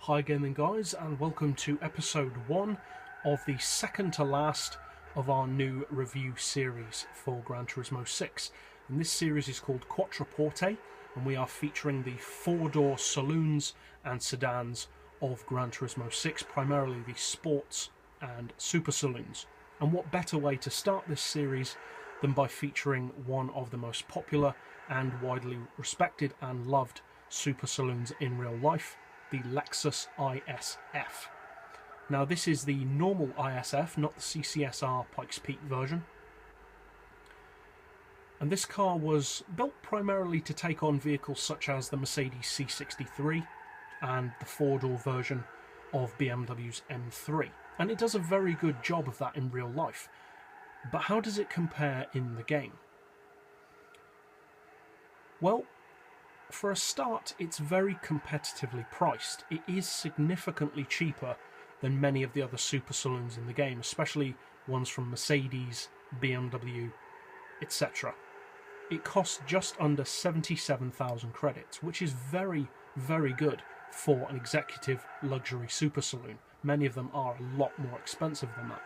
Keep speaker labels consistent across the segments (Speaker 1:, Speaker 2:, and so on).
Speaker 1: Hi again then guys, and welcome to episode 1 of the second to last of our new review series for Gran Turismo 6. And this series is called Quattroporte, and we are featuring the 4-door saloons and sedans of Gran Turismo 6, primarily the sports and super saloons. And what better way to start this series than by featuring one of the most popular and widely respected and loved super saloons in real life, the Lexus IS F. Now this is the normal ISF, not the CCSR Pikes Peak version. And this car was built primarily to take on vehicles such as the Mercedes C63 and the 4-door version of BMW's M3. And it does a very good job of that in real life. But how does it compare in the game? Well, for a start, it's very competitively priced. It is significantly cheaper than many of the other super saloons in the game, especially ones from Mercedes, BMW, etc. It costs just under 77,000 credits, which is very, very good for an executive luxury super saloon. Many of them are a lot more expensive than that.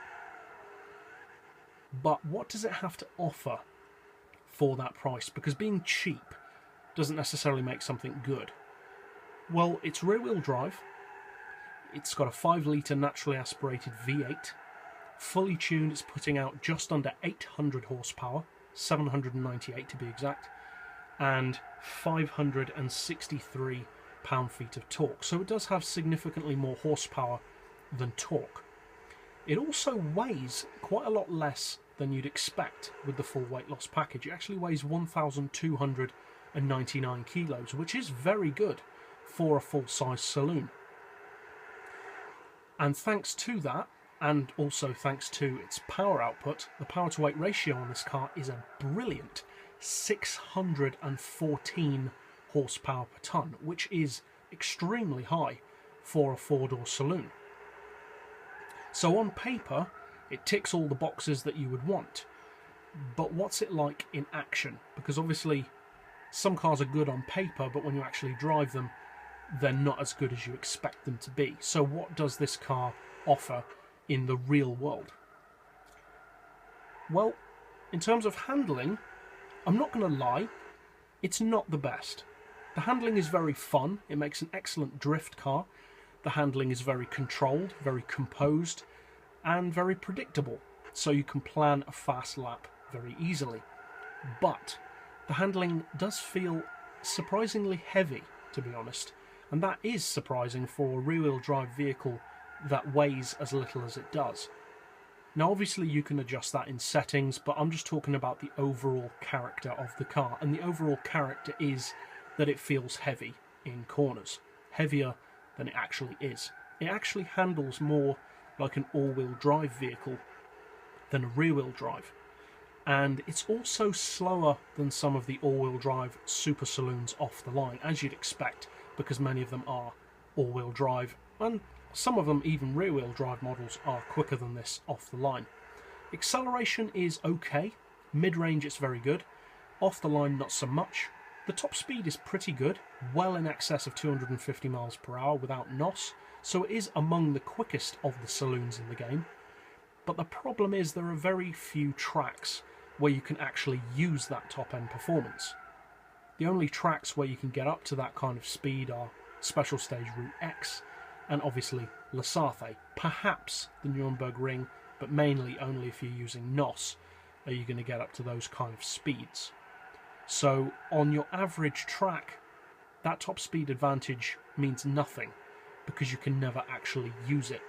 Speaker 1: But what does it have to offer for that price? Because being cheap doesn't necessarily make something good. Well, it's rear-wheel drive, it's got a 5-litre naturally aspirated V8, fully tuned, it's putting out just under 800 horsepower, 798 to be exact, and 563 pound-feet of torque, so it does have significantly more horsepower than torque. It also weighs quite a lot less than you'd expect with the full weight loss package. It actually weighs 1,299 kilos, which is very good for a full-size saloon. And thanks to that, and also thanks to its power output, the power-to-weight ratio on this car is a brilliant 614 horsepower per tonne, which is extremely high for a 4-door saloon. So on paper, it ticks all the boxes that you would want. But what's it like in action? Because obviously some cars are good on paper, but when you actually drive them, they're not as good as you expect them to be. So what does this car offer in the real world? Well, in terms of handling, I'm not going to lie, it's not the best. The handling is very fun. It makes an excellent drift car. The handling is very controlled, very composed, and very predictable. So you can plan a fast lap very easily. But the handling does feel surprisingly heavy, to be honest, and that is surprising for a rear-wheel drive vehicle that weighs as little as it does. Now obviously you can adjust that in settings, but I'm just talking about the overall character of the car, and the overall character is that it feels heavy in corners, heavier than it actually is. It actually handles more like an all-wheel drive vehicle than a rear-wheel drive. And it's also slower than some of the all-wheel drive super saloons off the line, as you'd expect, because many of them are all-wheel drive, and some of them, even rear-wheel drive models, are quicker than this off the line. Acceleration is okay, mid-range it's very good, off the line not so much. The top speed is pretty good, well in excess of 250 miles per hour without NOS, so it is among the quickest of the saloons in the game. But the problem is there are very few tracks where you can actually use that top-end performance. The only tracks where you can get up to that kind of speed are Special Stage Route X and obviously Lasarte. Perhaps the Nürburgring Ring, but mainly only if you're using NOS are you going to get up to those kind of speeds. So on your average track, that top speed advantage means nothing because you can never actually use it.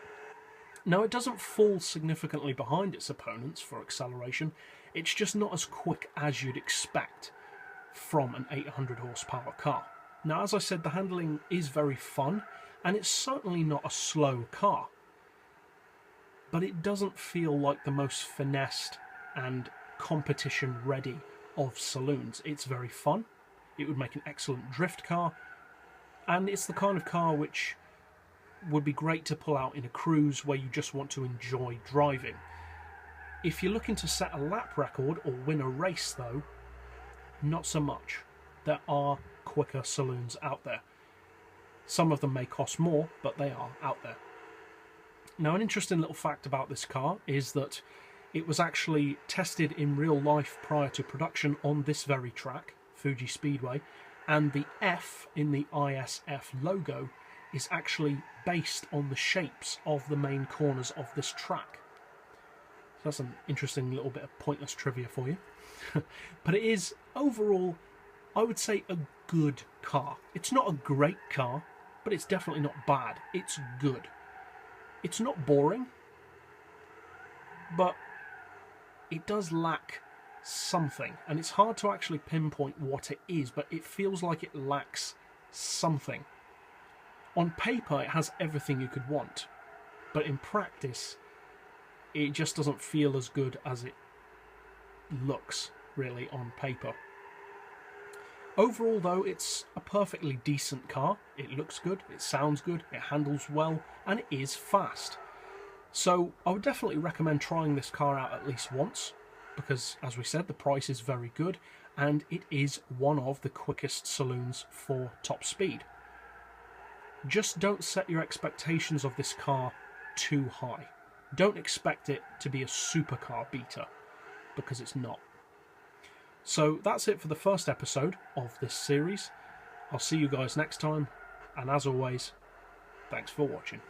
Speaker 1: Now, it doesn't fall significantly behind its opponents for acceleration, it's just not as quick as you'd expect from an 800 horsepower car. Now, as I said, the handling is very fun, and it's certainly not a slow car, but it doesn't feel like the most finessed and competition ready of saloons. It's very fun, it would make an excellent drift car, and it's the kind of car which would be great to pull out in a cruise where you just want to enjoy driving. If you're looking to set a lap record or win a race though, not so much. There are quicker saloons out there. Some of them may cost more, but they are out there. Now, an interesting little fact about this car is that it was actually tested in real life prior to production on this very track, Fuji Speedway, and the F in the ISF logo is actually based on the shapes of the main corners of this track. So that's an interesting little bit of pointless trivia for you. But it is, overall, I would say a good car. It's not a great car, but it's definitely not bad. It's good. It's not boring, but it does lack something. And it's hard to actually pinpoint what it is, but it feels like it lacks something. On paper, it has everything you could want, but in practice, it just doesn't feel as good as it looks, really, on paper. Overall, though, it's a perfectly decent car. It looks good, it sounds good, it handles well, and it is fast. So I would definitely recommend trying this car out at least once, because, as we said, the price is very good, and it is one of the quickest saloons for top speed. Just don't set your expectations of this car too high. Don't expect it to be a supercar beater, because it's not. So that's it for the first episode of this series. I'll see you guys next time, and as always, thanks for watching.